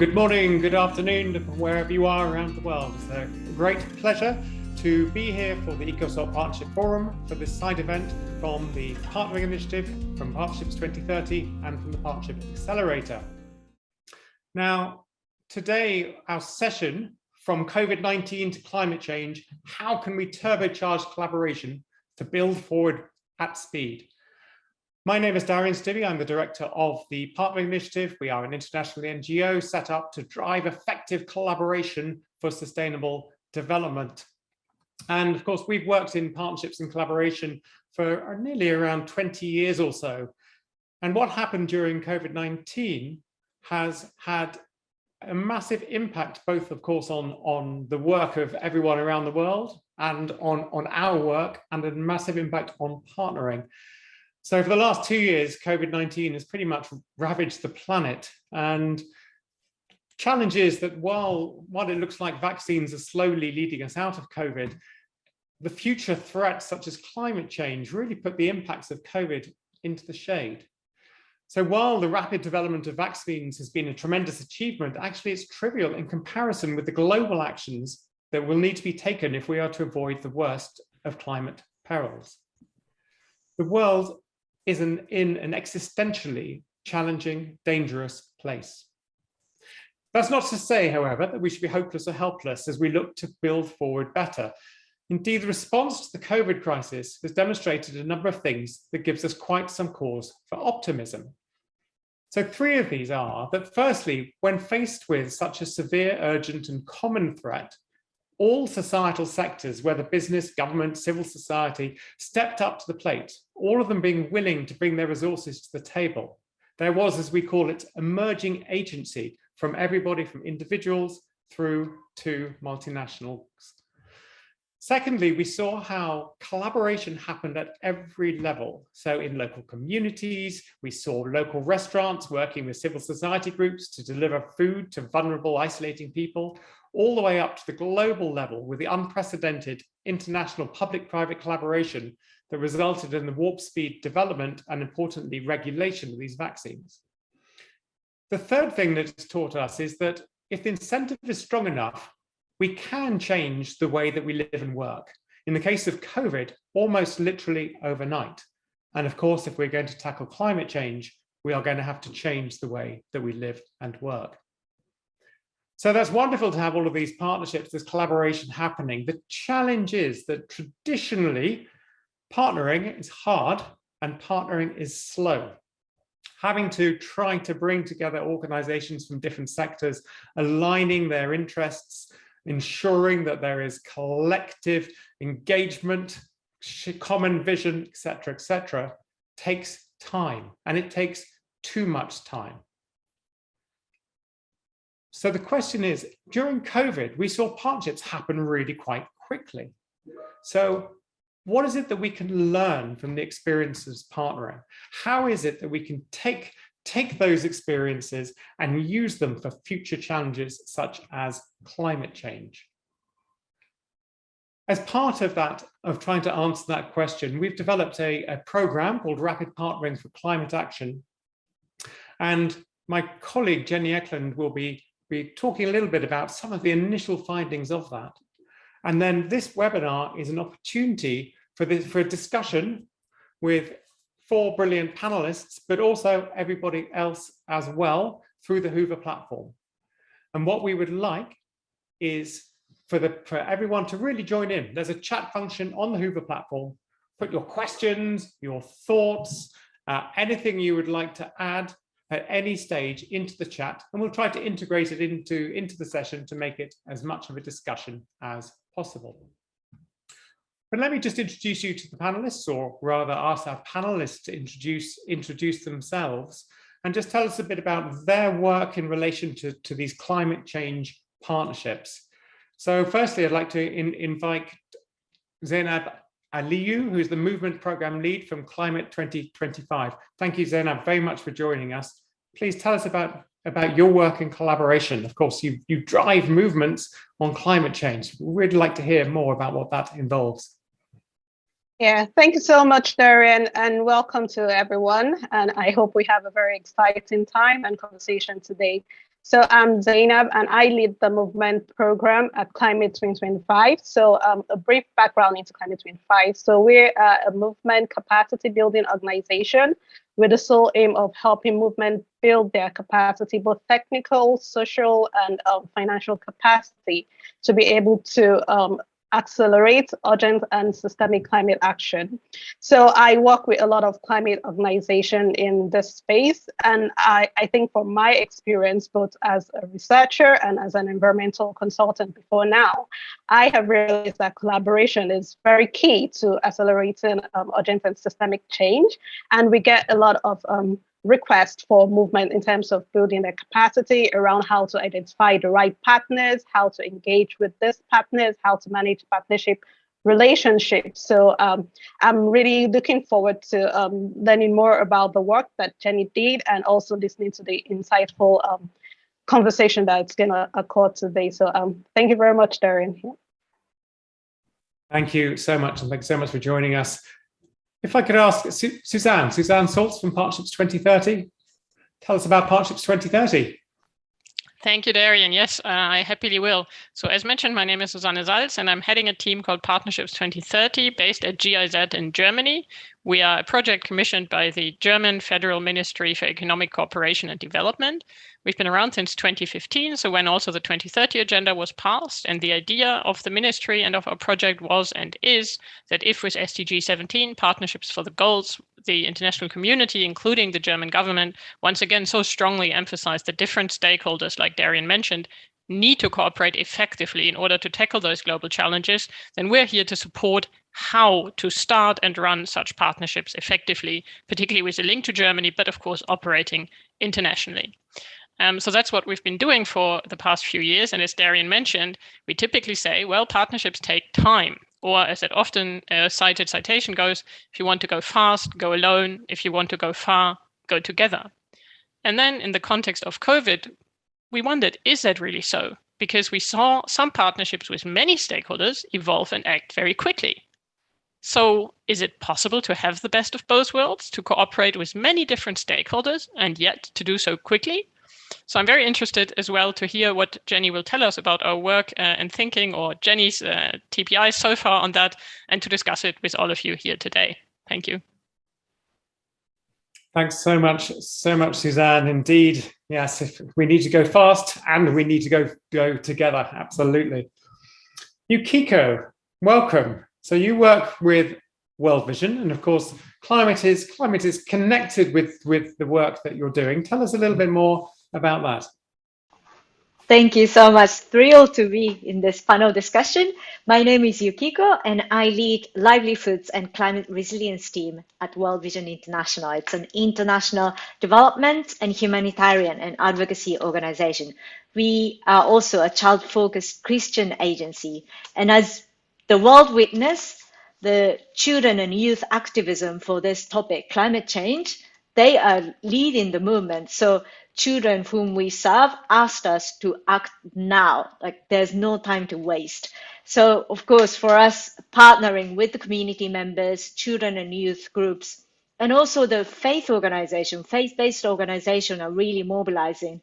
good morning, good afternoon, wherever you are around the world. It's a great pleasure to be here for the EcoSoc Partnership Forum for this side event from the Partnering Initiative, from Partnerships 2030 and from the Partnership Accelerator. Now, today our session, from COVID-19 to climate change, how can we turbocharge collaboration to build forward at speed? My name is Darian Stibbe. I'm the director of the Partnering Initiative. We are an international NGO set up to drive effective collaboration for sustainable development. And of course, we've worked in partnerships and collaboration for nearly around 20 years or so. And what happened during COVID-19 has had a massive impact, both of course on the work of everyone around the world and on our work, and a massive impact on partnering. So for the last 2 years, COVID-19 has pretty much ravaged the planet. And challenge is that while it looks like vaccines are slowly leading us out of COVID, the future threats such as climate change really put the impacts of COVID into the shade. So while the rapid development of vaccines has been a tremendous achievement, actually it's trivial in comparison with the global actions that will need to be taken if we are to avoid the worst of climate perils. The world is in an existentially challenging, dangerous place. That's not to say, however, that we should be hopeless or helpless as we look to build forward better. Indeed, the response to the COVID crisis has demonstrated a number of things that gives us quite some cause for optimism. So 3 of these are that firstly, when faced with such a severe, urgent and common threat, all societal sectors, whether business, government, civil society, stepped up to the plate, all of them being willing to bring their resources to the table. There was, as we call it, emerging agency from everybody from individuals through to multinationals. Secondly, we saw how collaboration happened at every level. So in local communities, we saw local restaurants working with civil society groups to deliver food to vulnerable, isolating people, all the way up to the global level with the unprecedented international public-private collaboration that resulted in the warp speed development and, importantly, regulation of these vaccines. The third thing that it's taught us is that if the incentive is strong enough, we can change the way that we live and work. In the case of COVID, almost literally overnight. And of course, if we're going to tackle climate change, we are going to have to change the way that we live and work. So that's wonderful to have all of these partnerships, this collaboration happening. The challenge is that traditionally, partnering is hard and partnering is slow. Having to try to bring together organizations from different sectors, aligning their interests, ensuring that there is collective engagement, common vision, et cetera, takes time, and it takes too much time. So the question is, during COVID, we saw partnerships happen really quite quickly. So what is it that we can learn from the experiences of partnering? How is it that we can take those experiences and use them for future challenges such as climate change? As part of that, of trying to answer that question, we've developed a program called Rapid Partnering for Climate Action. And my colleague, Jenny Eklund, will be talking a little bit about some of the initial findings of that. And then this webinar is an opportunity for a discussion with 4 brilliant panelists, but also everybody else as well through the Hoover platform. And what we would like is for everyone to really join in. There's a chat function on the Hoover platform. Put your questions, your thoughts, anything you would like to add at any stage into the chat, and we'll try to integrate it into the session to make it as much of a discussion as possible. But let me just introduce you to the panelists, or rather ask our panelists to introduce themselves and just tell us a bit about their work in relation to these climate change partnerships. So firstly, I'd like to invite Zainab Aliyu, who's the Movement Program Lead from Climate 2025. Thank you, Zainab, very much for joining us. Please tell us about your work in collaboration. Of course, you drive movements on climate change. We'd like to hear more about what that involves. Yeah, thank you so much, Darian, and welcome to everyone. And I hope we have a very exciting time and conversation today. So I'm Zainab, and I lead the movement program at Climate 2025. So a brief background into Climate 25. So we're a movement capacity building organization with the sole aim of helping movement build their capacity, both technical, social, and financial capacity, to be able to accelerate urgent and systemic climate action. So I work with a lot of climate organizations in this space. And I think from my experience, both as a researcher and as an environmental consultant before now, I have realized that collaboration is very key to accelerating urgent and systemic change. And we get a lot of request for movement in terms of building their capacity around how to identify the right partners, how to engage with these partners, how to manage partnership relationships. So I'm really looking forward to learning more about the work that Jenny did, and also listening to the insightful conversation that's going to occur today. So thank you very much, Darren. Thank you so much, and thanks so much for joining us. If I could ask Suzanne Saltz from Partnerships 2030, tell us about Partnerships 2030. Thank you, Darian. Yes, I happily will. So as mentioned, my name is Susanne Salz, and I'm heading a team called Partnerships 2030 based at GIZ in Germany. We are a project commissioned by the German Federal Ministry for Economic Cooperation and Development. We've been around since 2015, so when also the 2030 agenda was passed, and the idea of the ministry and of our project was and is that if with SDG 17, Partnerships for the Goals, the international community, including the German government, once again so strongly emphasized that different stakeholders, like Darian mentioned, need to cooperate effectively in order to tackle those global challenges, then we're here to support how to start and run such partnerships effectively, particularly with a link to Germany, but of course operating internationally. So that's what we've been doing for the past few years. And as Darian mentioned, we typically say, well, partnerships take time. Or as it often cited citation goes, if you want to go fast, go alone. If you want to go far, go together. And then in the context of COVID, we wondered, is that really so? Because we saw some partnerships with many stakeholders evolve and act very quickly. So is it possible to have the best of both worlds, to cooperate with many different stakeholders and yet to do so quickly? So I'm very interested as well to hear what Jenny will tell us about our work and thinking, or Jenny's TPI so far on that, and to discuss it with all of you here today. Thank you. Thanks so much, Suzanne. Indeed, yes, if we need to go fast and we need to go together, absolutely. Yukiko, welcome. So you work with World Vision, and of course, climate is connected with the work that you're doing. Tell us a little bit more about that. Thank you so much. Thrilled to be in this panel discussion. My name is Yukiko, and I lead livelihoods and climate resilience team at World Vision International. It's an international development and humanitarian and advocacy organization. We are also a child-focused Christian agency. And as the world witnessed, the children and youth activism for this topic, climate change, they are leading the movement. So children whom we serve asked us to act now, like there's no time to waste. So of course, for us, partnering with the community members, children and youth groups, and also the faith-based organization are really mobilizing,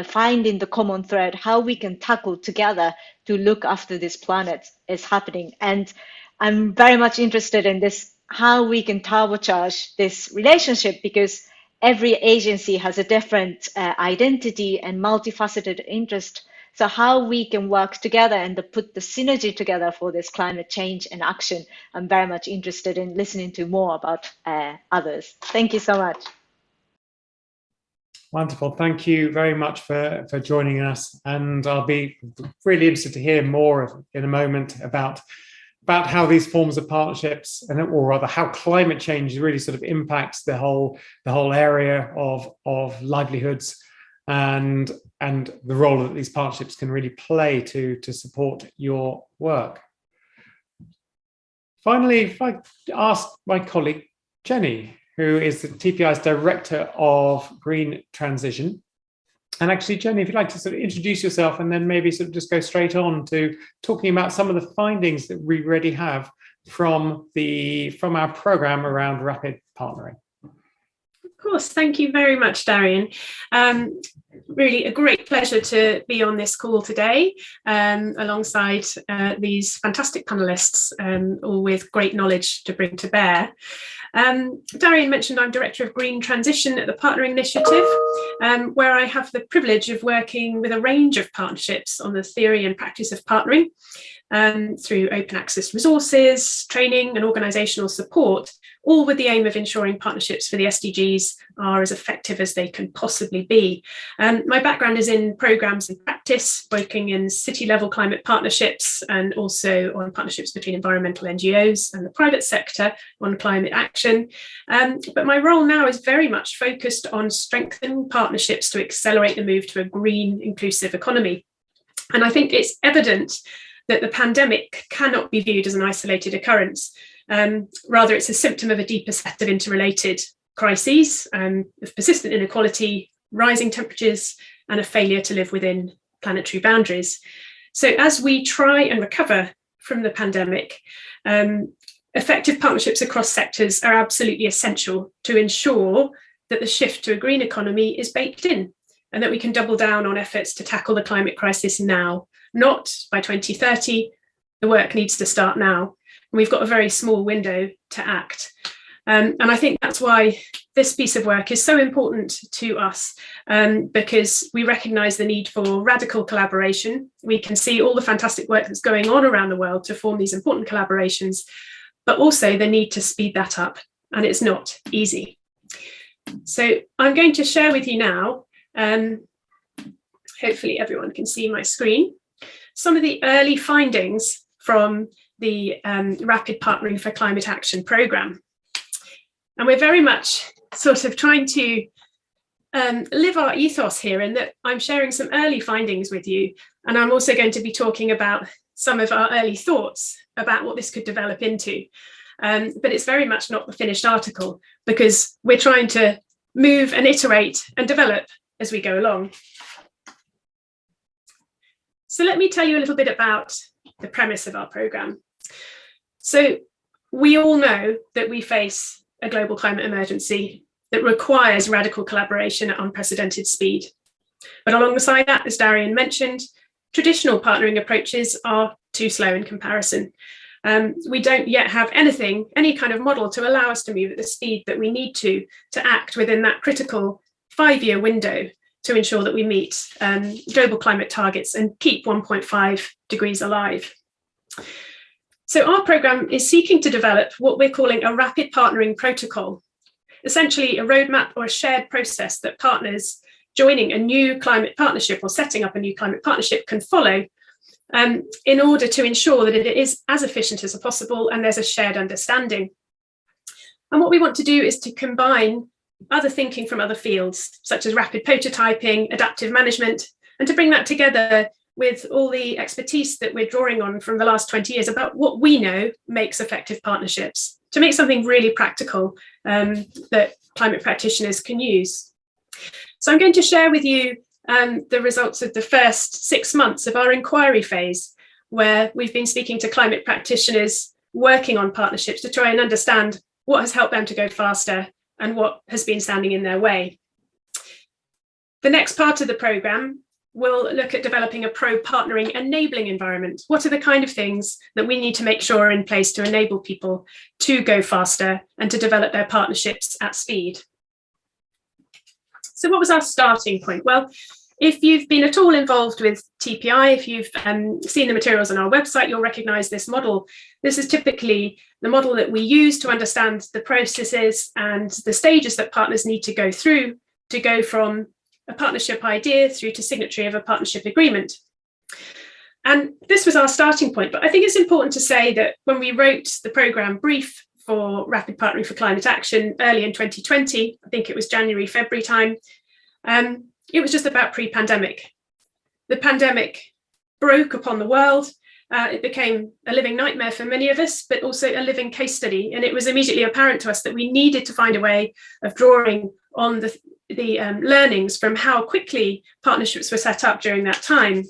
finding the common thread, how we can tackle together to look after this planet is happening. And I'm very much interested in this, how we can turbocharge this relationship, because every agency has a different identity and multifaceted interest. So how we can work together and put the synergy together for this climate change and action, I'm very much interested in listening to more about others. Thank you so much. Wonderful. Thank you very much for joining us. And I'll be really interested to hear more in a moment about how these forms of partnerships, or rather how climate change really sort of impacts the whole area of livelihoods, and the role that these partnerships can really play to support your work. Finally, if I ask my colleague Jenny, who is the TPI's Director of Green Transition. And actually, Jenny, if you'd like to sort of introduce yourself and then maybe sort of just go straight on to talking about some of the findings that we already have from our program around rapid partnering. course, thank you very much, Darian. Really a great pleasure to be on this call today alongside these fantastic panelists, all with great knowledge to bring to bear. Darian mentioned I'm Director of Green Transition at the Partnering Initiative, where I have the privilege of working with a range of partnerships on the theory and practice of partnering through open access resources, training and organisational support, all with the aim of ensuring partnerships for the SDGs are as effective as they can possibly be. My background is in programmes and practice, working in city-level climate partnerships and also on partnerships between environmental NGOs and the private sector on climate action. But my role now is very much focused on strengthening partnerships to accelerate the move to a green, inclusive economy. And I think it's evident that the pandemic cannot be viewed as an isolated occurrence. Rather, it's a symptom of a deeper set of interrelated crises, of persistent inequality, rising temperatures, and a failure to live within planetary boundaries. So as we try and recover from the pandemic, effective partnerships across sectors are absolutely essential to ensure that the shift to a green economy is baked in and that we can double down on efforts to tackle the climate crisis now, not by 2030. The work needs to start now. We've got a very small window to act. And I think that's why this piece of work is so important to us, because we recognise the need for radical collaboration. We can see all the fantastic work that's going on around the world to form these important collaborations, but also the need to speed that up, and it's not easy. So I'm going to share with you now, hopefully everyone can see my screen, some of the early findings from the Rapid Partnering for Climate Action programme. And we're very much sort of trying to live our ethos here, in that I'm sharing some early findings with you. And I'm also going to be talking about some of our early thoughts about what this could develop into. But it's very much not the finished article, because we're trying to move and iterate and develop as we go along. So let me tell you a little bit about the premise of our programme. So we all know that we face a global climate emergency that requires radical collaboration at unprecedented speed. But alongside that, as Darian mentioned, traditional partnering approaches are too slow in comparison. We don't yet have any kind of model to allow us to move at the speed that we need to act within that critical 5-year window to ensure that we meet global climate targets and keep 1.5 degrees alive. So our programme is seeking to develop what we're calling a rapid partnering protocol, essentially a roadmap or a shared process that partners joining a new climate partnership or setting up a new climate partnership can follow in order to ensure that it is as efficient as possible and there's a shared understanding. And what we want to do is to combine other thinking from other fields, such as rapid prototyping, adaptive management, and to bring that together with all the expertise that we're drawing on from the last 20 years about what we know makes effective partnerships, to make something really practical that climate practitioners can use. So I'm going to share with you the results of the first 6 months of our inquiry phase, where we've been speaking to climate practitioners working on partnerships to try and understand what has helped them to go faster and what has been standing in their way. The next part of the programme will look at developing a pro-partnering enabling environment. What are the kind of things that we need to make sure are in place to enable people to go faster and to develop their partnerships at speed? So what was our starting point? Well, if you've been at all involved with TPI, if you've seen the materials on our website, you'll recognise this model. This is typically the model that we use to understand the processes and the stages that partners need to go through to go from a partnership idea through to signatory of a partnership agreement. And this was our starting point. But I think it's important to say that when we wrote the programme brief for Rapid Partnering for Climate Action early in 2020, I think it was January, February time, it was just about pre-pandemic. The pandemic broke upon the world. It became a living nightmare for many of us, but also a living case study. And it was immediately apparent to us that we needed to find a way of drawing on the learnings from how quickly partnerships were set up during that time.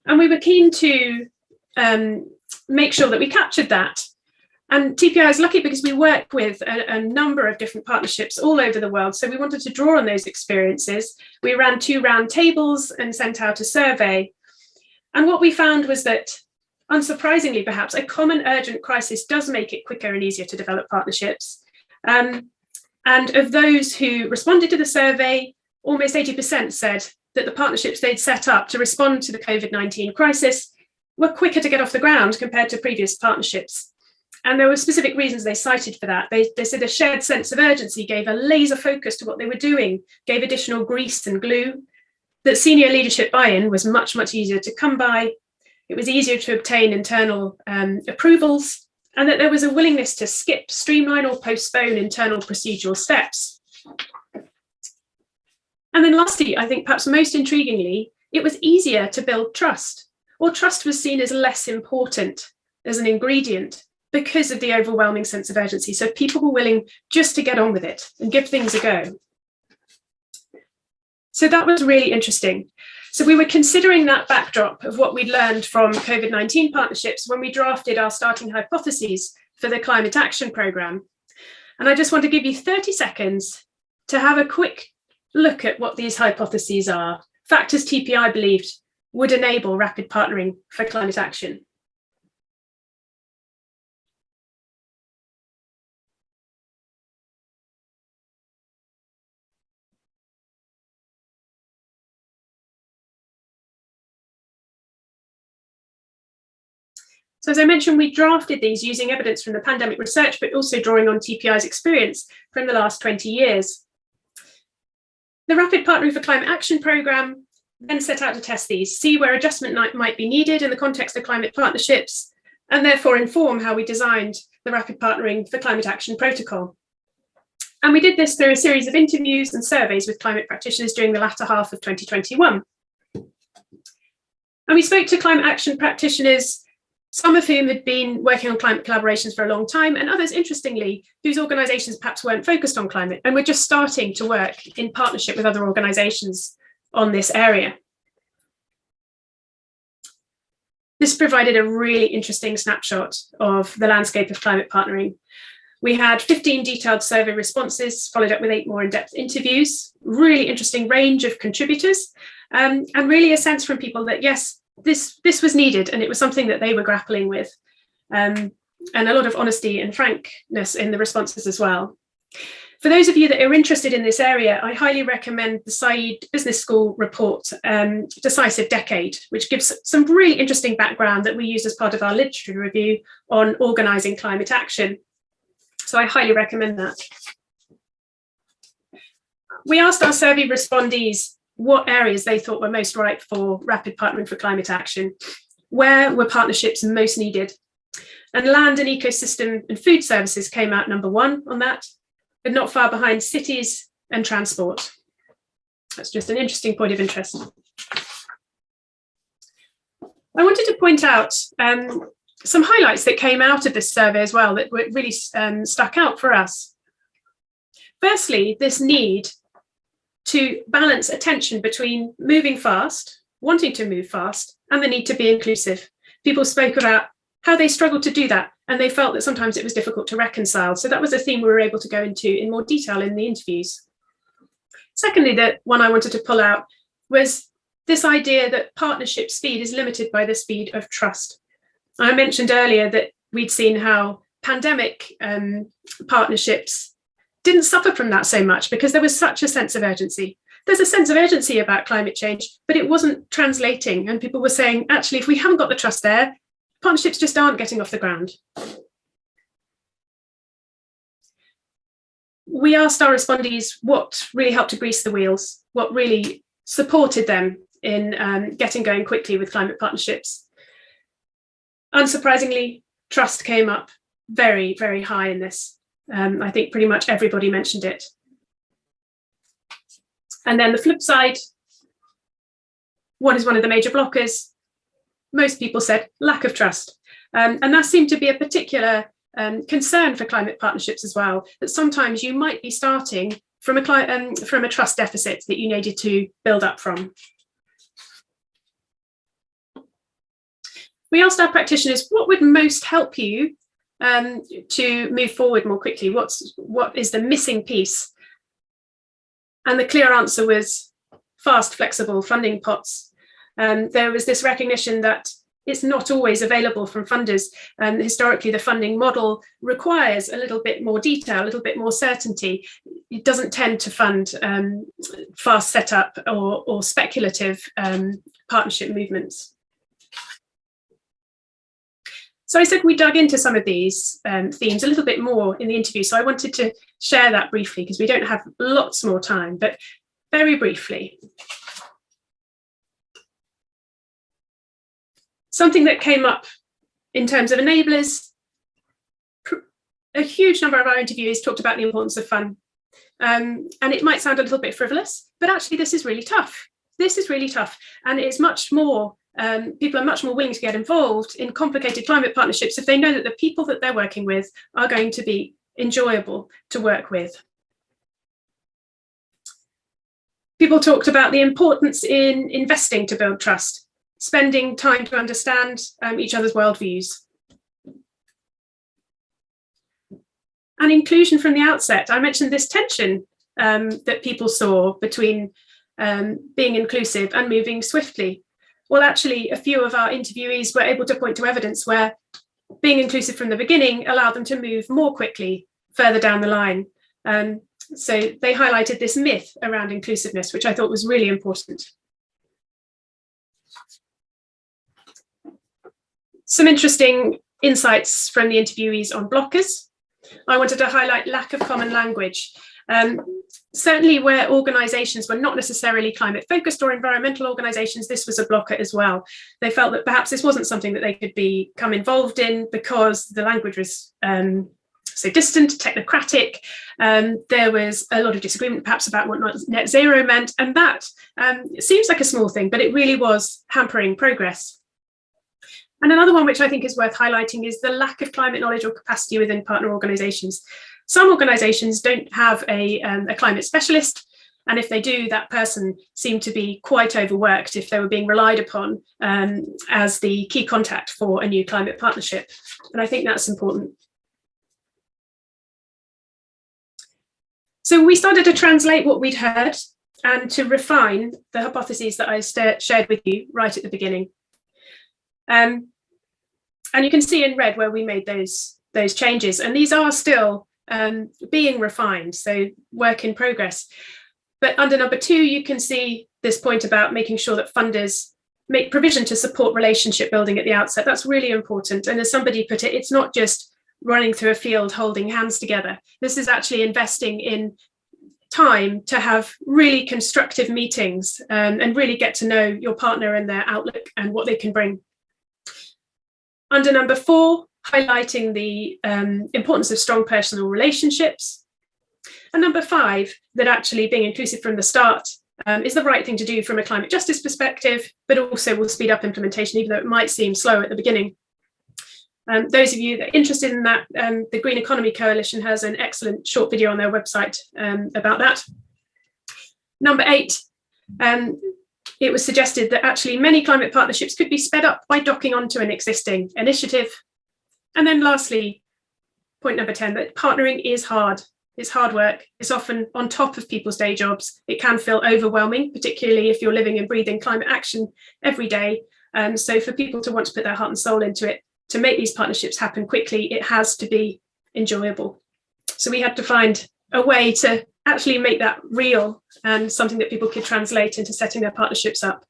And we were keen to make sure that we captured that And TPI is lucky because we work with a number of different partnerships all over the world. So we wanted to draw on those experiences. We ran 2 round tables and sent out a survey. And what we found was that, unsurprisingly perhaps, a common urgent crisis does make it quicker and easier to develop partnerships. And of those who responded to the survey, almost 80% said that the partnerships they'd set up to respond to the COVID-19 crisis were quicker to get off the ground compared to previous partnerships. And there were specific reasons they cited for that. They said a shared sense of urgency gave a laser focus to what they were doing, gave additional grease and glue, that senior leadership buy-in was much, much easier to come by. It was easier to obtain internal approvals, and that there was a willingness to skip, streamline, or postpone internal procedural steps. And then lastly, I think perhaps most intriguingly, it was easier to build trust, or trust was seen as less important as an ingredient because of the overwhelming sense of urgency. So people were willing just to get on with it and give things a go. So that was really interesting. So we were considering that backdrop of what we'd learned from COVID-19 partnerships when we drafted our starting hypotheses for the climate action programme. And I just want to give you 30 seconds to have a quick look at what these hypotheses are, factors TPI believed would enable rapid partnering for climate action. So as I mentioned, we drafted these using evidence from the pandemic research, but also drawing on TPI's experience from the last 20 years. The Rapid Partnering for Climate Action programme then set out to test these, see where adjustment might be needed in the context of climate partnerships, and therefore inform how we designed the Rapid Partnering for Climate Action protocol. And we did this through a series of interviews and surveys with climate practitioners during the latter half of 2021. And we spoke to climate action practitioners, some of whom had been working on climate collaborations for a long time, and others, interestingly, whose organisations perhaps weren't focused on climate and were just starting to work in partnership with other organisations on this area. This provided a really interesting snapshot of the landscape of climate partnering. We had 15 detailed survey responses, followed up with 8 more in-depth interviews, really interesting range of contributors, and really a sense from people that, yes, this was needed and it was something that they were grappling with, and a lot of honesty and frankness in the responses as well. For those of you that are interested in this area, I highly recommend the Said Business School report, Decisive Decade, which gives some really interesting background that we use as part of our literature review on organising climate action. So I highly recommend that. We asked our survey respondees what areas they thought were most ripe for rapid partnering for climate action. Where were partnerships most needed? And land and ecosystem and food services came out number 1 on that, but not far behind cities and transport. That's just an interesting point of interest. I wanted to point out some highlights that came out of this survey as well that really stuck out for us. Firstly, this need to balance attention between moving fast, wanting to move fast, and the need to be inclusive. People spoke about how they struggled to do that, and they felt that sometimes it was difficult to reconcile. So that was a theme we were able to go into in more detail in the interviews. Secondly, the one I wanted to pull out was this idea that partnership speed is limited by the speed of trust. I mentioned earlier that we'd seen how pandemic partnerships didn't suffer from that so much because there was such a sense of urgency. There's a sense of urgency about climate change, but it wasn't translating. And people were saying, actually, if we haven't got the trust there, partnerships just aren't getting off the ground. We asked our respondees what really helped to grease the wheels, what really supported them in getting going quickly with climate partnerships. Unsurprisingly, trust came up very, very high in this. I think pretty much everybody mentioned it. And then the flip side, what is one of the major blockers? Most people said lack of trust. And that seemed to be a particular concern for climate partnerships as well, that sometimes you might be starting from a trust deficit that you needed to build up from. We asked our practitioners, what would most help you to move forward more quickly? What is the missing piece? And the clear answer was fast, flexible funding pots. There was this recognition that it's not always available from funders. Historically, the funding model requires a little bit more detail, a little bit more certainty. It doesn't tend to fund fast setup or speculative partnership movements. So I said we dug into some of these themes a little bit more in the interview. So I wanted to share that briefly because we don't have lots more time, but very briefly. Something that came up in terms of enablers, a huge number of our interviewees talked about the importance of fun. And it might sound a little bit frivolous, but actually this is really tough. This is really tough. And it's much more, people are much more willing to get involved in complicated climate partnerships if they know that the people that they're working with are going to be enjoyable to work with. People talked about the importance in investing to build trust, spending time to understand each other's worldviews. And inclusion from the outset. I mentioned this tension that people saw between being inclusive and moving swiftly. Well, actually, a few of our interviewees were able to point to evidence where being inclusive from the beginning allowed them to move more quickly further down the line. So they highlighted this myth around inclusiveness, which I thought was really important. Some interesting insights from the interviewees on blockers. I wanted to highlight lack of common language. Certainly where organisations were not necessarily climate focused or environmental organisations, this was a blocker as well. They felt that perhaps this wasn't something that they could become involved in because the language was so distant, technocratic. There was a lot of disagreement perhaps about what net zero meant, and that seems like a small thing, but it really was hampering progress. And another one which I think is worth highlighting is the lack of climate knowledge or capacity within partner organisations. Some organisations don't have a climate specialist, and if they do, that person seemed to be quite overworked if they were being relied upon as the key contact for a new climate partnership. And I think that's important. So we started to translate what we'd heard and to refine the hypotheses that I shared with you right at the beginning. And you can see in red where we made those changes, and these are still being refined, so work in progress. But under number 2, you can see this point about making sure that funders make provision to support relationship building at the outset. That's really important. And as somebody put it, it's not just running through a field holding hands together. This is actually investing in time to have really constructive meetings and really get to know your partner and their outlook and what they can bring. Under number 4, highlighting the importance of strong personal relationships. And number 5, that actually being inclusive from the start is the right thing to do from a climate justice perspective, but also will speed up implementation, even though it might seem slow at the beginning. Those of you that are interested in that, the Green Economy Coalition has an excellent short video on their website about that. Number 8, it was suggested that actually many climate partnerships could be sped up by docking onto an existing initiative. And then lastly, point number 10, that partnering is hard. It's hard work. It's often on top of people's day jobs. It can feel overwhelming, particularly if you're living and breathing climate action every day. So for people to want to put their heart and soul into it, to make these partnerships happen quickly, it has to be enjoyable. So we had to find a way to actually make that real and something that people could translate into setting their partnerships up.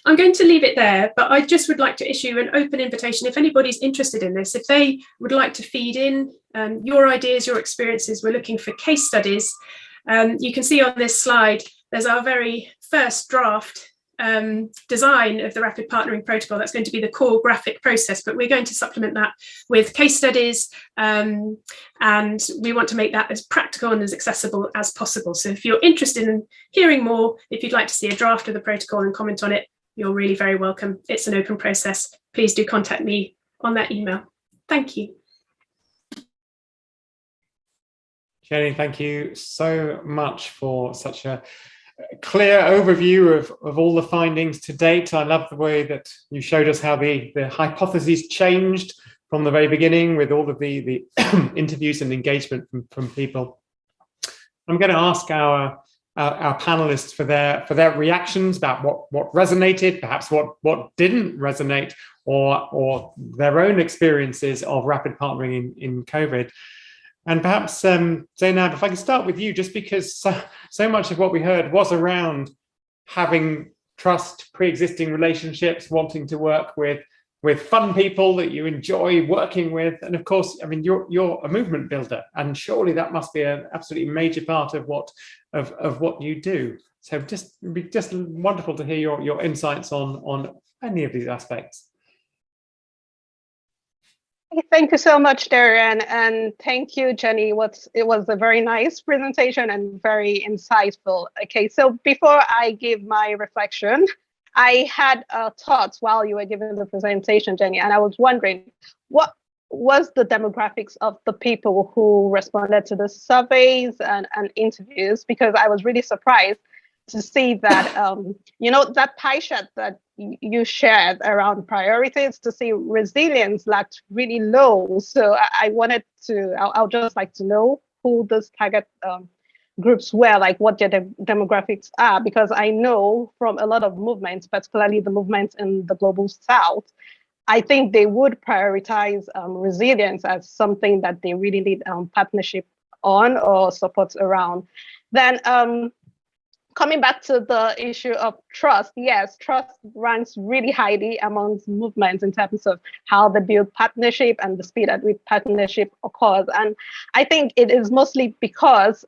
I'm going to leave it there, but I just would like to issue an open invitation if anybody's interested in this, if they would like to feed in your ideas, your experiences. We're looking for case studies. You can see on this slide, there's our very first draft design of the Rapid Partnering Protocol. That's going to be the core graphic process, but we're going to supplement that with case studies, and we want to make that as practical and as accessible as possible. So if you're interested in hearing more, if you'd like to see a draft of the protocol and comment on it, you're really very welcome. It's an open process. Please do contact me on that email. Thank you. Jenny, thank you so much for such a clear overview of all the findings to date. I love the way that you showed us how the hypotheses changed from the very beginning with all of the interviews and engagement from people. I'm going to ask our panelists for their reactions about what resonated, perhaps what didn't resonate, or their own experiences of rapid partnering in COVID. And perhaps, Zainab, if I could start with you, just because so much of what we heard was around having trust, pre-existing relationships, wanting to work with fun people that you enjoy working with. And of course, I mean, you're a movement builder, and surely that must be an absolutely major part of what you do. So it'd be just wonderful to hear your insights on any of these aspects. Thank you so much, Darian, and thank you, Jenny. It was a very nice presentation and very insightful. Okay, so before I give my reflection, I had thoughts while you were giving the presentation, Jenny, and I was wondering, what was the demographics of the people who responded to the surveys and interviews? Because I was really surprised to see that, that pie chart that you shared around priorities, to see resilience lagged really low. So I'll just like to know who those target groups were, like what their demographics are, because I know from a lot of movements, particularly the movements in the global South, I think they would prioritize resilience as something that they really need partnership on or support around. Then coming back to the issue of trust, yes, trust ranks really highly amongst movements in terms of how they build partnership and the speed at which partnership occurs. And I think it is mostly because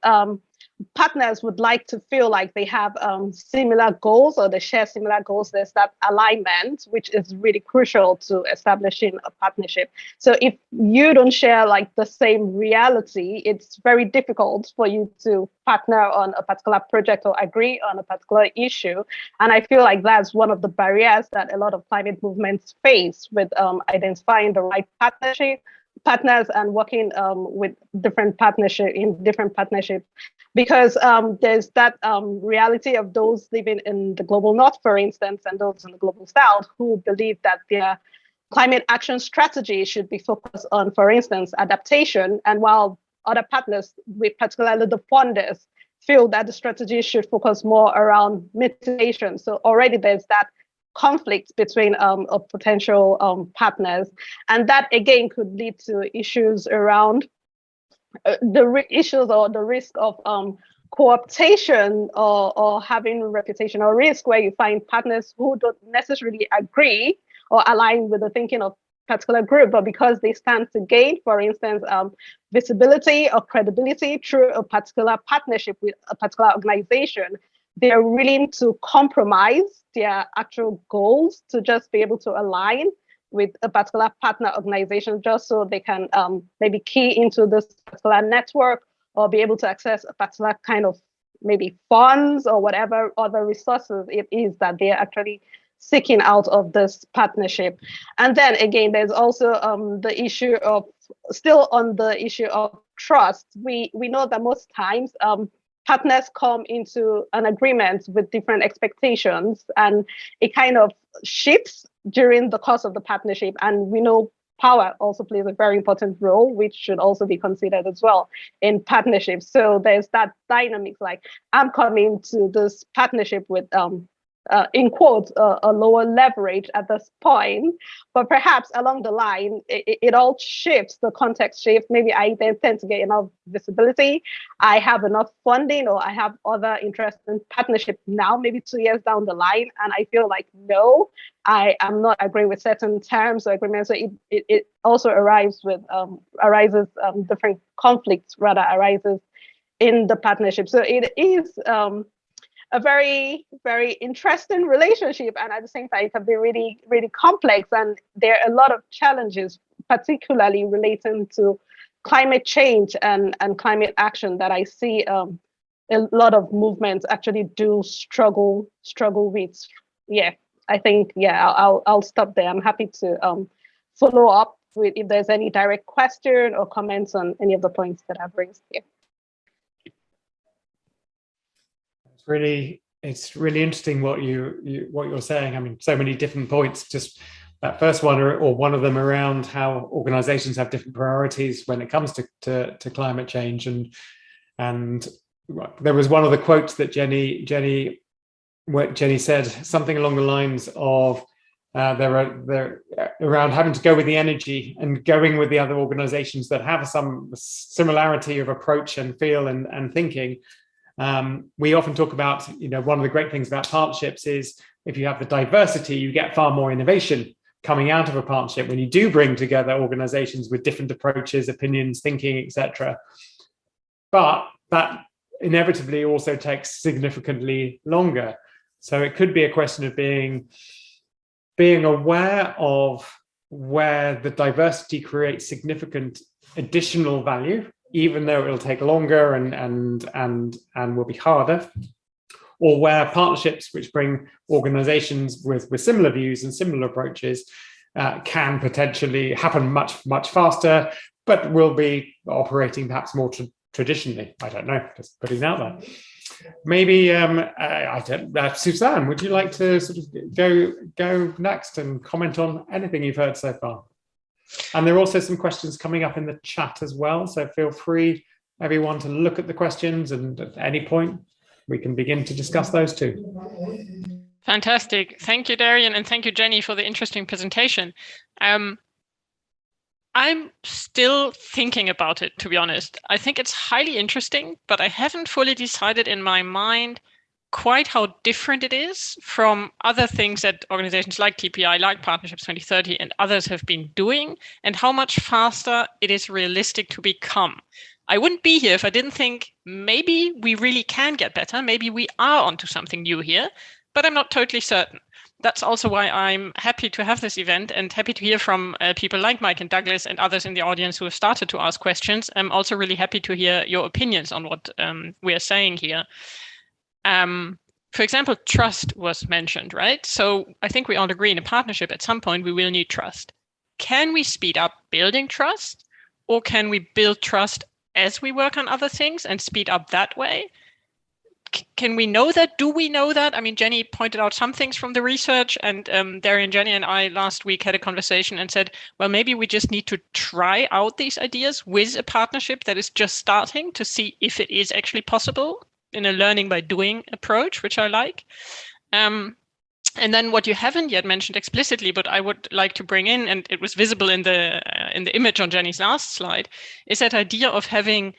partners would like to feel like they have similar goals, or they share similar goals. There's that alignment, which is really crucial to establishing a partnership. So if you don't share like the same reality, it's very difficult for you to partner on a particular project or agree on a particular issue. And I feel like that's one of the barriers that a lot of climate movements face with identifying the right partners and working with different partnerships, because there's that reality of those living in the global north, for instance, and those in the global south who believe that their climate action strategy should be focused on, for instance, adaptation, and while other partners, particularly the funders, feel that the strategy should focus more around mitigation. So already there's that conflict between potential partners, and that again could lead to issues around the issues or the risk of co-optation or having reputational risk, where you find partners who don't necessarily agree or align with the thinking of particular group, but because they stand to gain, for instance, visibility or credibility through a particular partnership with a particular organization, they're willing to compromise their actual goals to just be able to align with a particular partner organization, just so they can maybe key into this particular network or be able to access a particular kind of maybe funds or whatever other resources it is that they're actually seeking out of this partnership. And then again, there's also the issue of, still on the issue of trust. We know that most times partners come into an agreement with different expectations, and it kind of shifts during the course of the partnership. And we know power also plays a very important role, which should also be considered as well in partnerships. So there's that dynamic, like I'm coming to this partnership with in quotes, a lower leverage at this point, but perhaps along the line, it all shifts, the context shifts. Maybe I then tend to get enough visibility, I have enough funding, or I have other interests in partnership now, maybe 2 years down the line, and I feel like, no, I am not agreeing with certain terms or agreements. So it also arises different conflicts, rather, arises in the partnership. So it is a very, very interesting relationship. And at the same time, it can be really, really complex. And there are a lot of challenges, particularly relating to climate change and climate action, that I see a lot of movements actually do struggle with. Yeah, I think, I'll stop there. I'm happy to follow up with if there's any direct question or comments on any of the points that I've raised here. It's really interesting what you're saying. I mean, so many different points. Just that first one, or one of them, around how organizations have different priorities when it comes to climate change, and there was one of the quotes that Jenny said, something along the lines of they're around having to go with the energy and going with the other organizations that have some similarity of approach and feel and thinking. We often talk about, one of the great things about partnerships is if you have the diversity, you get far more innovation coming out of a partnership when you do bring together organizations with different approaches, opinions, thinking, etc. But that inevitably also takes significantly longer. So it could be a question of being aware of where the diversity creates significant additional value, even though it'll take longer and will be harder, or where partnerships which bring organizations with similar views and similar approaches can potentially happen much faster, but will be operating perhaps more traditionally. I don't know, just putting it out there. Maybe Suzanne, would you like to sort of go next and comment on anything you've heard so far? And there are also some questions coming up in the chat as well, so feel free, everyone, to look at the questions, and at any point we can begin to discuss those too. Fantastic. Thank you, Darian, and thank you, Jenny, for the interesting presentation. I'm still thinking about it, to be honest. I think it's highly interesting, but I haven't fully decided in my mind quite how different it is from other things that organizations like TPI, like Partnerships 2030, and others have been doing, and how much faster it is realistic to become. I wouldn't be here if I didn't think maybe we really can get better. Maybe we are onto something new here, but I'm not totally certain. That's also why I'm happy to have this event and happy to hear from people like Mike and Douglas and others in the audience who have started to ask questions. I'm also really happy to hear your opinions on what we are saying here. For example, trust was mentioned, right? So I think we all agree in a partnership at some point we will need trust. Can we speed up building trust, or can we build trust as we work on other things and speed up that way? Can we know that? Do we know that? I mean, Jenny pointed out some things from the research, and Darian, Jenny, and I last week had a conversation and said, well, maybe we just need to try out these ideas with a partnership that is just starting to see if it is actually possible in a learning by doing approach, which I like. And then what you haven't yet mentioned explicitly, but I would like to bring in, and it was visible in the image on Jenny's last slide, is that idea of having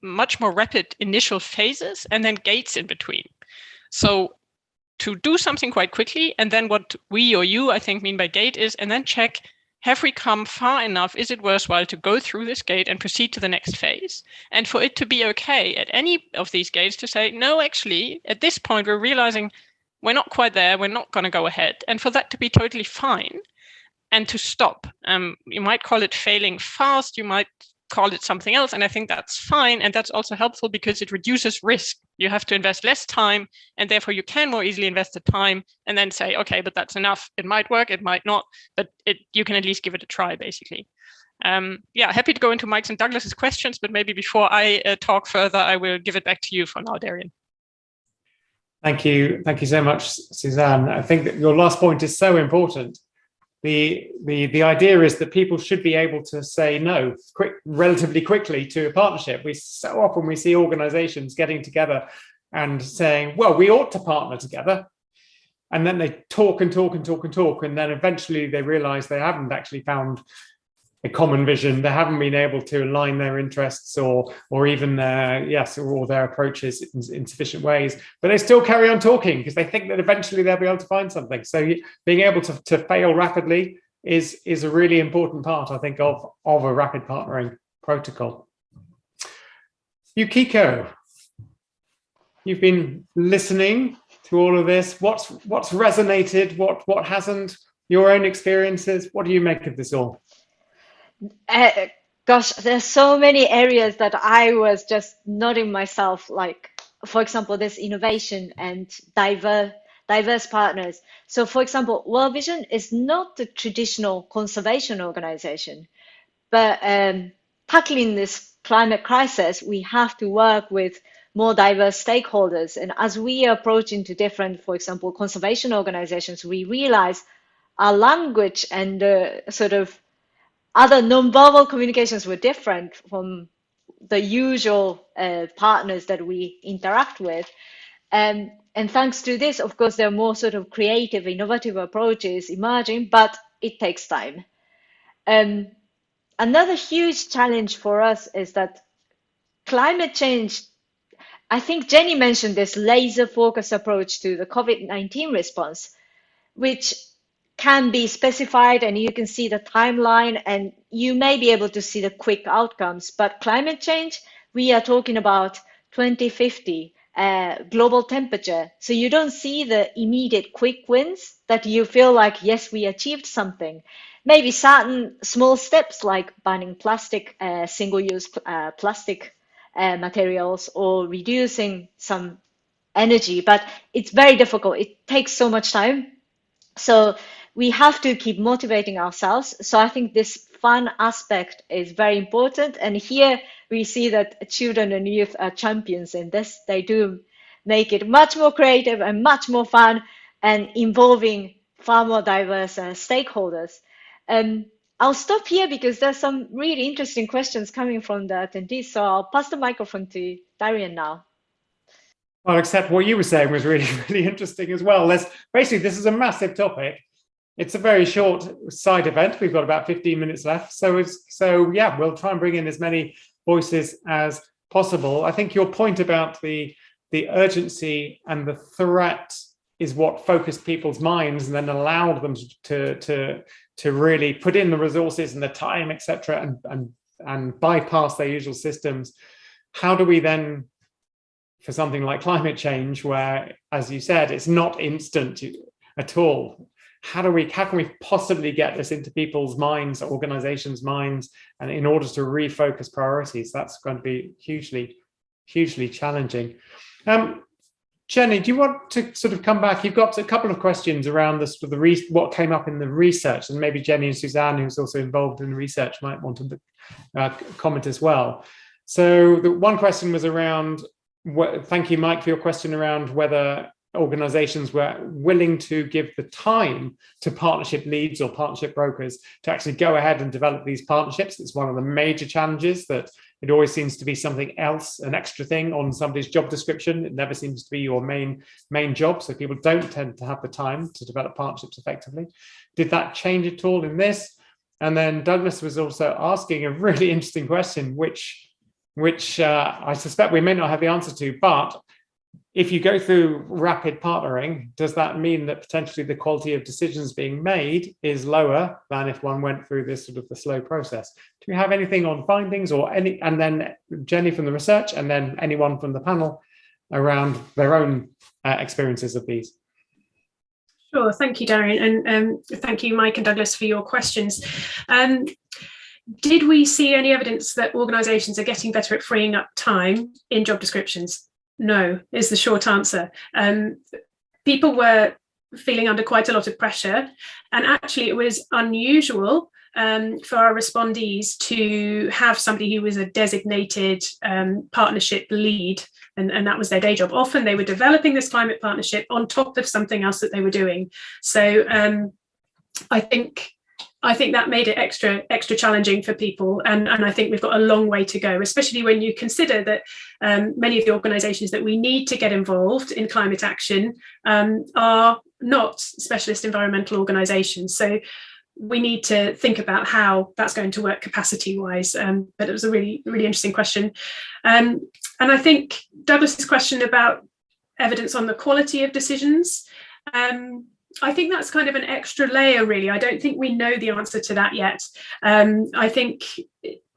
much more rapid initial phases and then gates in between. So to do something quite quickly, and then what we or you, I think, mean by gate is, and then check, have we come far enough? Is it worthwhile to go through this gate and proceed to the next phase? And for it to be okay at any of these gates to say, no, actually, at this point, we're realizing we're not quite there. We're not going to go ahead. And for that to be totally fine and to stop. You might call it failing fast. You might call it something else. And I think that's fine. And that's also helpful because it reduces risk. You have to invest less time, and therefore you can more easily invest the time and then say, okay, but that's enough. It might work, it might not, but you can at least give it a try, basically. Yeah, happy to go into Mike's and Douglas's questions, but maybe before I talk further, I will give it back to you for now, Darian. Thank you so much, Suzanne. I think that your last point is so important. The idea is that people should be able to say no relatively quickly to a partnership. So often we see organizations getting together and saying, well, we ought to partner together. And then they talk and talk and talk and talk. And then eventually they realize they haven't actually found a common vision. They haven't been able to align their interests or even their approaches in sufficient ways, but they still carry on talking because they think that eventually they'll be able to find something. So being able to fail rapidly is a really important part, I think, of a rapid partnering protocol. Yukiko, you've been listening to all of this. What's resonated? What hasn't? Your own experiences. What do you make of this all? Gosh, there's so many areas that I was just nodding myself, like, for example, this innovation and diverse partners. So, for example, World Vision is not the traditional conservation organization, but tackling this climate crisis, we have to work with more diverse stakeholders. And as we approach into different, for example, conservation organizations, we realize our language and sort of other nonverbal communications were different from the usual partners that we interact with. And thanks to this, of course, there are more sort of creative, innovative approaches emerging, but it takes time. Another huge challenge for us is that climate change, I think Jenny mentioned this laser focus approach to the COVID-19 response, which can be specified and you can see the timeline and you may be able to see the quick outcomes. But climate change, we are talking about 2050 global temperature. So you don't see the immediate quick wins that you feel like, yes, we achieved something. Maybe certain small steps like banning plastic, single-use plastic materials or reducing some energy, but it's very difficult. It takes so much time. So we have to keep motivating ourselves. So I think this fun aspect is very important. And here we see that children and youth are champions in this. They do make it much more creative and much more fun and involving far more diverse stakeholders. I'll stop here because there's some really interesting questions coming from the attendees. So I'll pass the microphone to Darian now. Well, except what you were saying was really, really interesting as well. Basically, this is a massive topic. It's a very short side event. We've got about 15 minutes left. So yeah, we'll try and bring in as many voices as possible. I think your point about the urgency and the threat is what focused people's minds and then allowed them to really put in the resources and the time, etc., and bypass their usual systems. How do we then, for something like climate change, where, as you said, it's not instant at all, how can we possibly get this into people's minds, organizations' minds, and in order to refocus priorities? That's going to be hugely, hugely challenging. Jenny, do you want to sort of come back? You've got a couple of questions around this, what came up in the research, and maybe Jenny and Suzanne, who's also involved in the research, might want to comment as well. So the one question was around, thank you, Mike, for your question around whether organizations were willing to give the time to partnership leads or partnership brokers to actually go ahead and develop these partnerships. It's one of the major challenges, that it always seems to be something else, an extra thing on somebody's job description. It never seems to be your main job. So people don't tend to have the time to develop partnerships effectively. Did that change at all in this? And then Douglas was also asking a really interesting question, which I suspect we may not have the answer to, but if you go through rapid partnering, does that mean that potentially the quality of decisions being made is lower than if one went through this sort of the slow process? Do you have anything on findings or any, and then Jenny from the research, and then anyone from the panel around their own experiences of these? Sure, thank you, Darian, and thank you, Mike and Douglas, for your questions. Did we see any evidence that organisations are getting better at freeing up time in job descriptions? No, is the short answer. People were feeling under quite a lot of pressure, and actually it was unusual for our respondees to have somebody who was a designated partnership lead, and that was their day job. Often they were developing this climate partnership on top of something else that they were doing. So I think that made it extra challenging for people, and I think we've got a long way to go, especially when you consider that many of the organisations that we need to get involved in climate action are not specialist environmental organisations. So we need to think about how that's going to work capacity-wise. But it was a really, really interesting question. And I think Douglas's question about evidence on the quality of decisions, I think that's kind of an extra layer, really. I don't think we know the answer to that yet. I think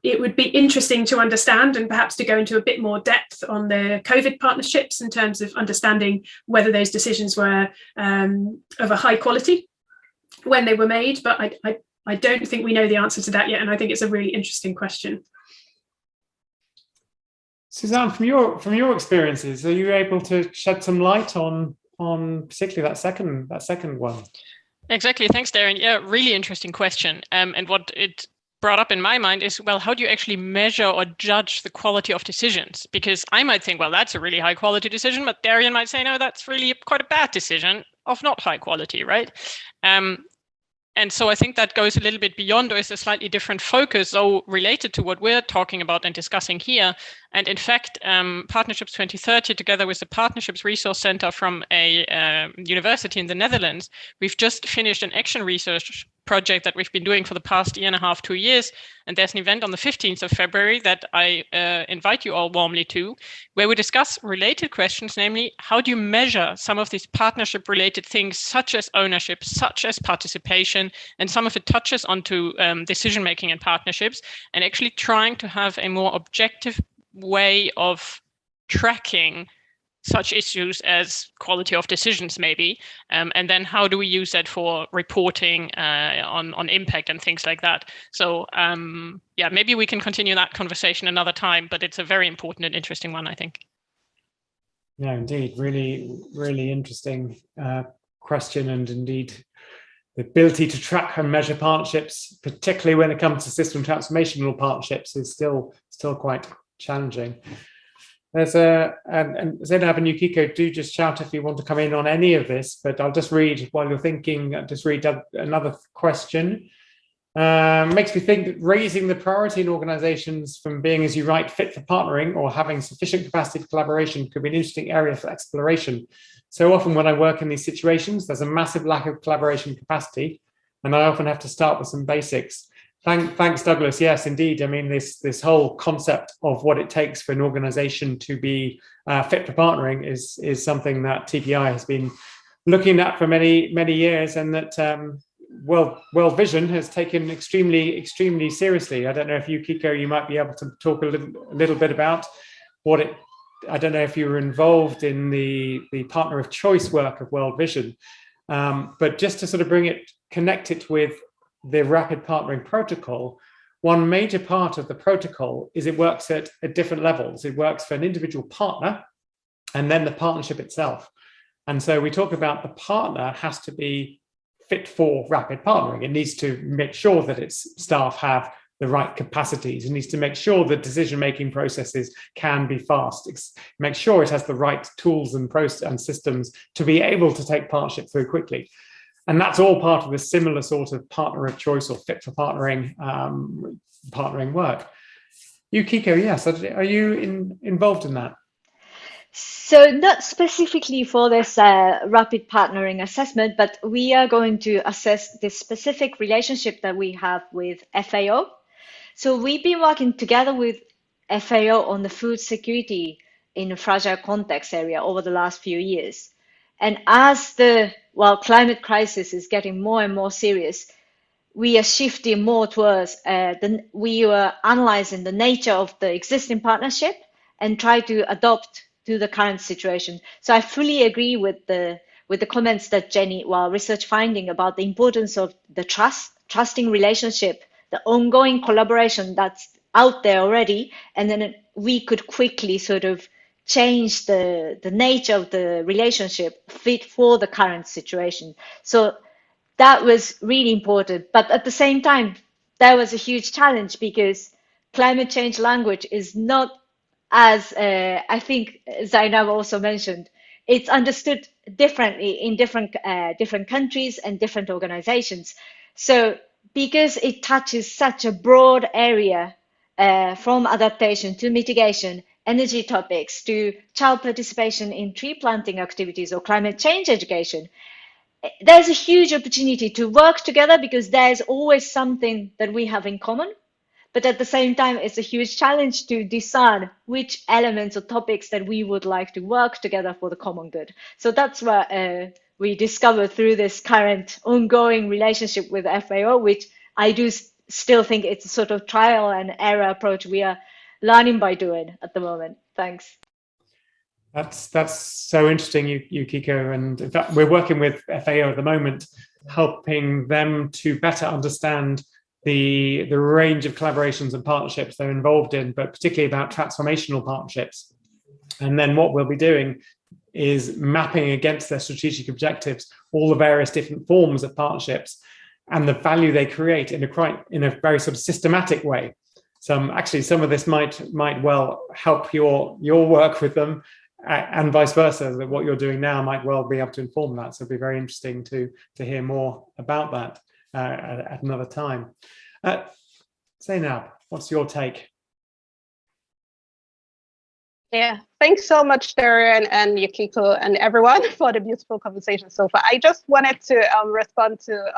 it would be interesting to understand and perhaps to go into a bit more depth on the COVID partnerships in terms of understanding whether those decisions were of a high quality when they were made. But I don't think we know the answer to that yet. And I think it's a really interesting question. Suzanne, from your experiences, are you able to shed some light on particularly that second one? Exactly. Thanks, Darren. Yeah, really interesting question. And what it brought up in my mind is, well, how do you actually measure or judge the quality of decisions? Because I might think, well, that's a really high quality decision, but Darian might say, no, that's really quite a bad decision of not high quality, right? And so I think that goes a little bit beyond, or is a slightly different focus, though related to what we're talking about and discussing here. And in fact, Partnerships 2030, together with the Partnerships Resource Center from a university in the Netherlands, we've just finished an action research project that we've been doing for the past year and a half, 2 years. And there's an event on the 15th of February that I invite you all warmly to, where we discuss related questions, namely, how do you measure some of these partnership related things, such as ownership, such as participation, and some of it touches onto decision making and partnerships, and actually trying to have a more objective way of tracking such issues as quality of decisions, maybe, and then how do we use that for reporting on impact and things like that. So yeah, maybe we can continue that conversation another time, but it's a very important and interesting one, I think. Yeah, indeed, really interesting question, and indeed the ability to track and measure partnerships, particularly when it comes to system transformational partnerships, is still quite challenging. There's and Zainab and Yukiko, do just shout if you want to come in on any of this, but I'll just read while you're thinking, just read another question. Makes me think that raising the priority in organizations from being, as you write, fit for partnering or having sufficient capacity for collaboration could be an interesting area for exploration. So often when I work in these situations, there's a massive lack of collaboration capacity, and I often have to start with some basics. Thanks, Douglas. Yes, indeed. I mean, this whole concept of what it takes for an organization to be fit for partnering is something that TPI has been looking at for many years, and that World Vision has taken extremely seriously. I don't know if Yukiko, you might be able to talk a little bit about what it. I don't know if you were involved in the partner of choice work of World Vision, but just to sort of connect it with the rapid partnering protocol, one major part of the protocol is it works at different levels. It works for an individual partner and then the partnership itself. And so we talk about the partner has to be fit for rapid partnering. It needs to make sure that its staff have the right capacities. It needs to make sure that decision-making processes can be fast. Make sure it has the right tools and process and systems to be able to take partnership through quickly. And that's all part of the similar sort of partner of choice or fit for partnering partnering work. Yukiko, yes, are you involved in that? So not specifically for this rapid partnering assessment, but we are going to assess the specific relationship that we have with FAO. So we've been working together with FAO on the food security in a fragile context area over the last few years. And as the climate crisis is getting more and more serious, we are shifting more towards we are analyzing the nature of the existing partnership and try to adopt to the current situation. So I fully agree with the comments that Jenny, research finding about the importance of the trusting relationship, the ongoing collaboration that's out there already, and then we could quickly sort of change the nature of the relationship fit for the current situation. So that was really important. But at the same time, that was a huge challenge because climate change language is not as I think Zainab also mentioned, it's understood differently in different countries and different organizations. So because it touches such a broad area from adaptation to mitigation, energy topics to child participation in tree planting activities or climate change education, there's a huge opportunity to work together because there's always something that we have in common. But at the same time, it's a huge challenge to discern which elements or topics that we would like to work together for the common good. So that's what we discovered through this current ongoing relationship with FAO, which I do still think it's a sort of trial and error approach we are learning by doing at the moment. Thanks. That's so interesting, Yukiko. And in fact, we're working with FAO at the moment, helping them to better understand the range of collaborations and partnerships they're involved in, but particularly about transformational partnerships. And then what we'll be doing is mapping against their strategic objectives all the various different forms of partnerships and the value they create in a very sort of systematic way. Some of this might well help your work with them, and vice versa, that what you're doing now might well be able to inform that. So it'd be very interesting to hear more about that at another time. Zainab, what's your take? Yeah, thanks so much, Darian and Yukiko and everyone for the beautiful conversation so far. I just wanted to respond to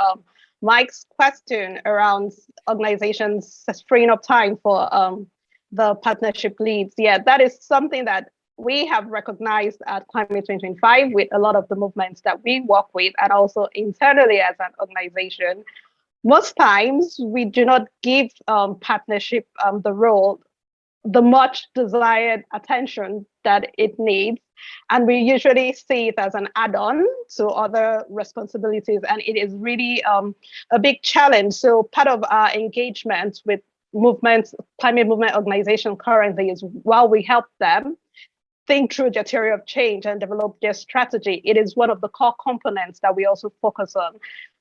Mike's question around organizations freeing up time for the partnership leads. Yeah, that is something that we have recognized at Climate 2025 with a lot of the movements that we work with, and also internally as an organization. Most times we do not give partnership the much desired attention that it needs. And we usually see it as an add-on to other responsibilities. And it is really a big challenge. So part of our engagement with climate movement organization currently is, while we help them think through their theory of change and develop their strategy, it is one of the core components that we also focus on.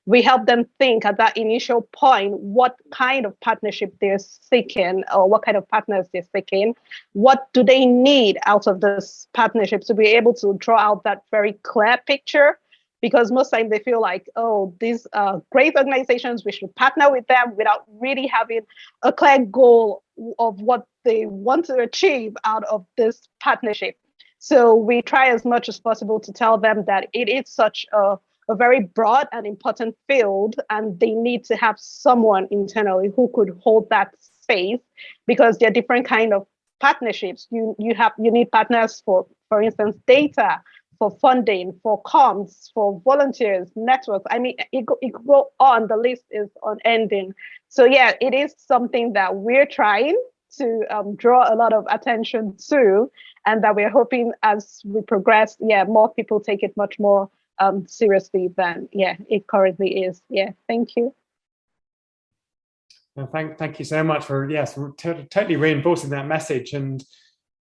We help them think at that initial point what kind of partnership they're seeking, or what kind of partners they're seeking. What do they need out of this partnership to be able to draw out that very clear picture? Because most times they feel like, oh, these are great organizations, we should partner with them, without really having a clear goal of what they want to achieve out of this partnership. So we try as much as possible to tell them that it is such a very broad and important field, and they need to have someone internally who could hold that space, because there are different kind of partnerships. You need partners for instance, data, for funding, for comms, for volunteers, networks. I mean, it could go on. The list is unending. So yeah, it is something that we're trying to draw a lot of attention to, and that we're hoping as we progress, more people take it much more seriously than it currently is. Thank you. Well, thank you so much for totally reinforcing that message. And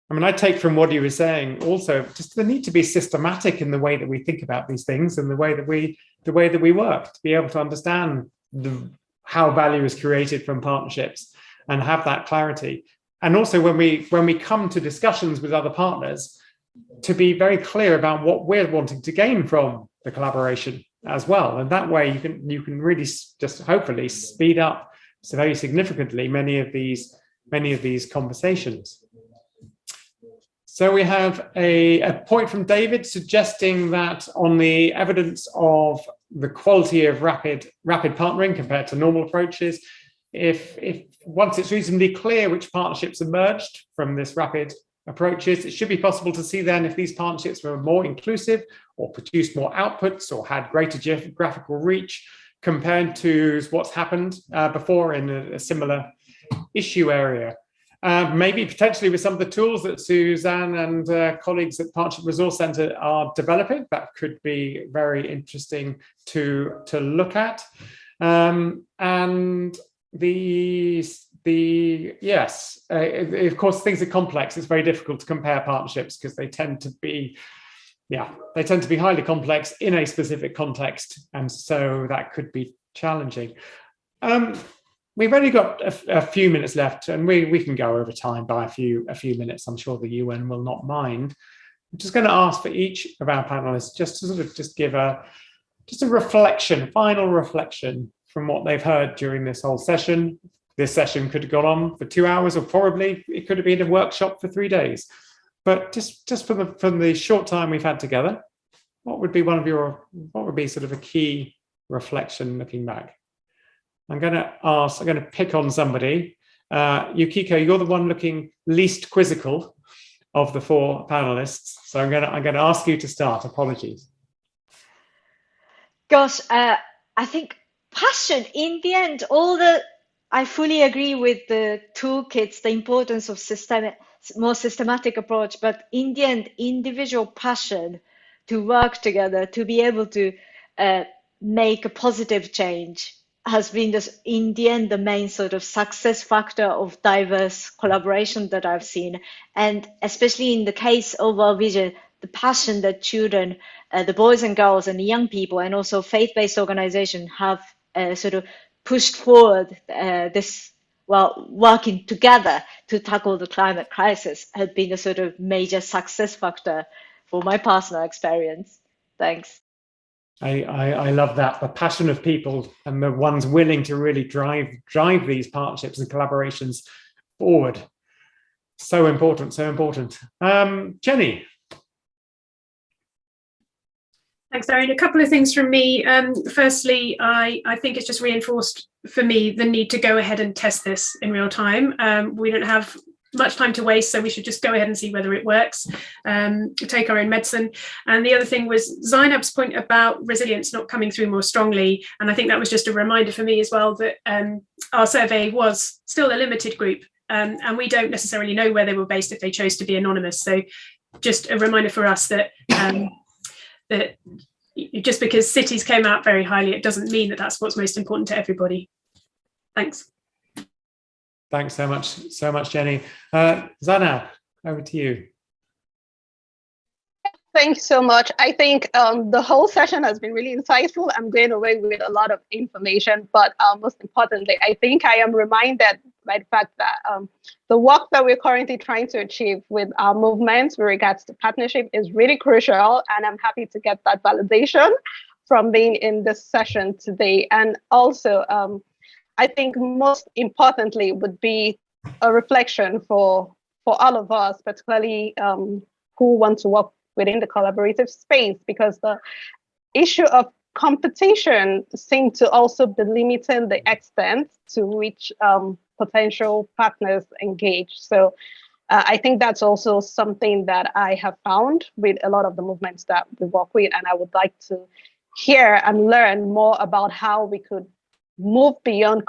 I mean, I take from what you were saying also just the need to be systematic in the way that we think about these things, and the way that we work, to be able to understand how value is created from partnerships and have that clarity. And also when we come to discussions with other partners, to be very clear about what we're wanting to gain from the collaboration as well. And that way you can really just hopefully speed up so very significantly many of these conversations. So we have a point from David suggesting that on the evidence of the quality of rapid partnering compared to normal approaches, if once it's reasonably clear which partnerships emerged from this rapid approaches, it should be possible to see then if these partnerships were more inclusive, or produced more outputs, or had greater geographical reach compared to what's happened before in a similar issue area. Maybe potentially with some of the tools that Suzanne and colleagues at Partnership Resource Centre are developing, that could be very interesting to look at. And of course, things are complex. It's very difficult to compare partnerships because they tend to be highly complex in a specific context, and so that could be challenging. We've only got a few minutes left, and we can go over time by a few minutes. I'm sure the UN will not mind. I'm just going to ask for each of our panelists just to sort of give a reflection, final reflection from what they've heard during this whole session. This session could have gone on for 2 hours, or probably it could have been a workshop for 3 days. But just from the short time we've had together, what would be sort of a key reflection looking back? I'm going to pick on somebody. Yukiko, you're the one looking least quizzical of the 4 panelists, so I'm going to ask you to start. Apologies. Gosh, I think passion. In the end, I fully agree with the toolkits, the importance of more systematic approach. But in the end, individual passion to work together, to be able to make a positive change, has been in the end the main sort of success factor of diverse collaboration that I've seen. And especially in the case of our vision, the passion that children, the boys and girls and the young people, and also faith-based organizations have sort of pushed forward this, well, working together to tackle the climate crisis has been a sort of major success factor for my personal experience. Thanks. I love that, the passion of people and the ones willing to really drive these partnerships and collaborations forward. So important, so important. Jenny. Thanks, Darian. A couple of things from me. Firstly, I think it's just reinforced for me the need to go ahead and test this in real time. We don't have much time to waste, so we should just go ahead and see whether it works, take our own medicine. And the other thing was Zainab's point about resilience not coming through more strongly, and I think that was just a reminder for me as well that our survey was still a limited group, and we don't necessarily know where they were based if they chose to be anonymous. So just a reminder for us that that just because cities came out very highly, it doesn't mean that that's what's most important to everybody. Thanks. Thanks so much, Jenny. Zainab, over to you. Thanks so much. I think the whole session has been really insightful. I'm going away with a lot of information, but most importantly, I think I am reminded by the fact that the work that we're currently trying to achieve with our movement with regards to partnership is really crucial, and I'm happy to get that validation from being in this session today. And also, I think most importantly would be a reflection for all of us, particularly who want to work within the collaborative space, because the issue of competition seems to also be limiting the extent to which potential partners engage. So I think that's also something that I have found with a lot of the movements that we work with, and I would like to hear and learn more about how we could move beyond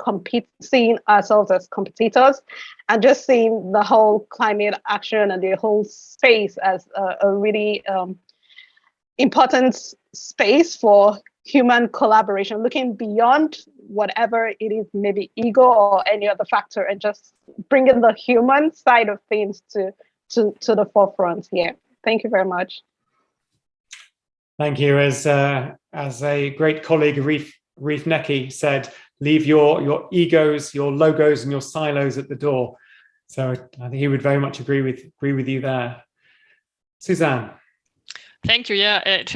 seeing ourselves as competitors and just seeing the whole climate action and the whole space as a really important space for human collaboration, looking beyond whatever it is, maybe ego or any other factor, and just bringing the human side of things to the forefront here. Thank you very much. Thank you. As a great colleague, Reef Necki, said, leave your egos, your logos, and your silos at the door. So I think he would very much agree with you there. Suzanne. Thank you. Yeah, it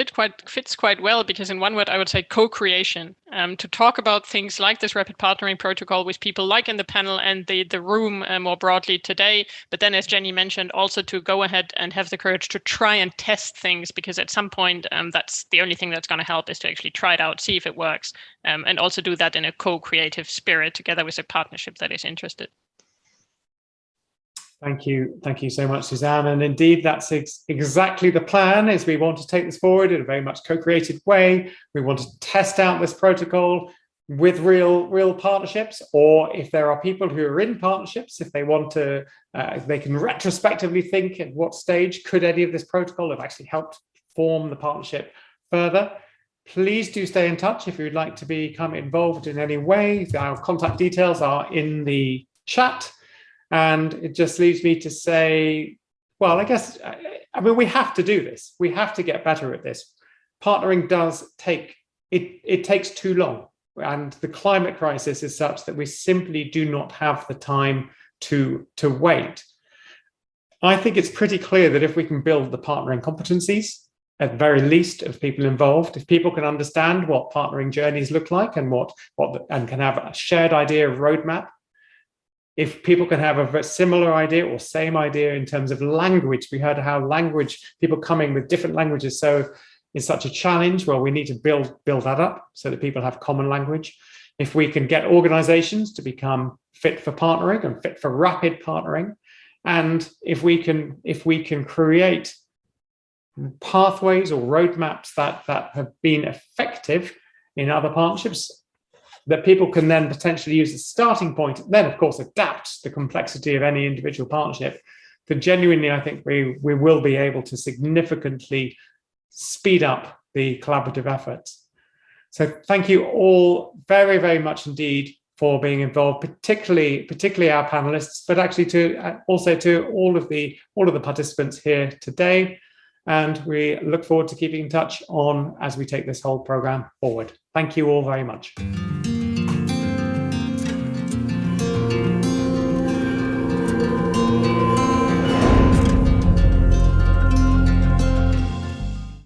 fits quite well, because in one word, I would say co-creation. To talk about things like this rapid partnering protocol with people like in the panel and the room more broadly today. But then, as Jenny mentioned, also to go ahead and have the courage to try and test things, because at some point, that's the only thing that's going to help, is to actually try it out, see if it works, and also do that in a co-creative spirit together with a partnership that is interested. Thank you so much, Suzanne. And indeed, that's exactly the plan, is we want to take this forward in a very much co-created way. We want to test out this protocol with real partnerships, or if there are people who are in partnerships, if they want to, they can retrospectively think at what stage could any of this protocol have actually helped form the partnership further. Please do stay in touch if you'd like to become involved in any way. Our contact details are in the chat. And it just leaves me to say, well, I guess, I mean, we have to do this. We have to get better at this. Partnering it takes too long. And the climate crisis is such that we simply do not have the time to wait. I think it's pretty clear that if we can build the partnering competencies, at the very least, of people involved, if people can understand what partnering journeys look like and and can have a shared idea of roadmap, if people can have a similar idea or same idea in terms of language, we heard how people coming with different languages is such a challenge. Well, we need to build that up so that people have common language. If we can get organizations to become fit for partnering and fit for rapid partnering, and if we can create pathways or roadmaps that have been effective in other partnerships, that people can then potentially use as a starting point, then of course adapt the complexity of any individual partnership, then genuinely I think we will be able to significantly speed up the collaborative efforts. So thank you all very, very much indeed for being involved, particularly our panelists, but actually also to all of the participants here today. And we look forward to keeping in touch as we take this whole program forward. Thank you all very much.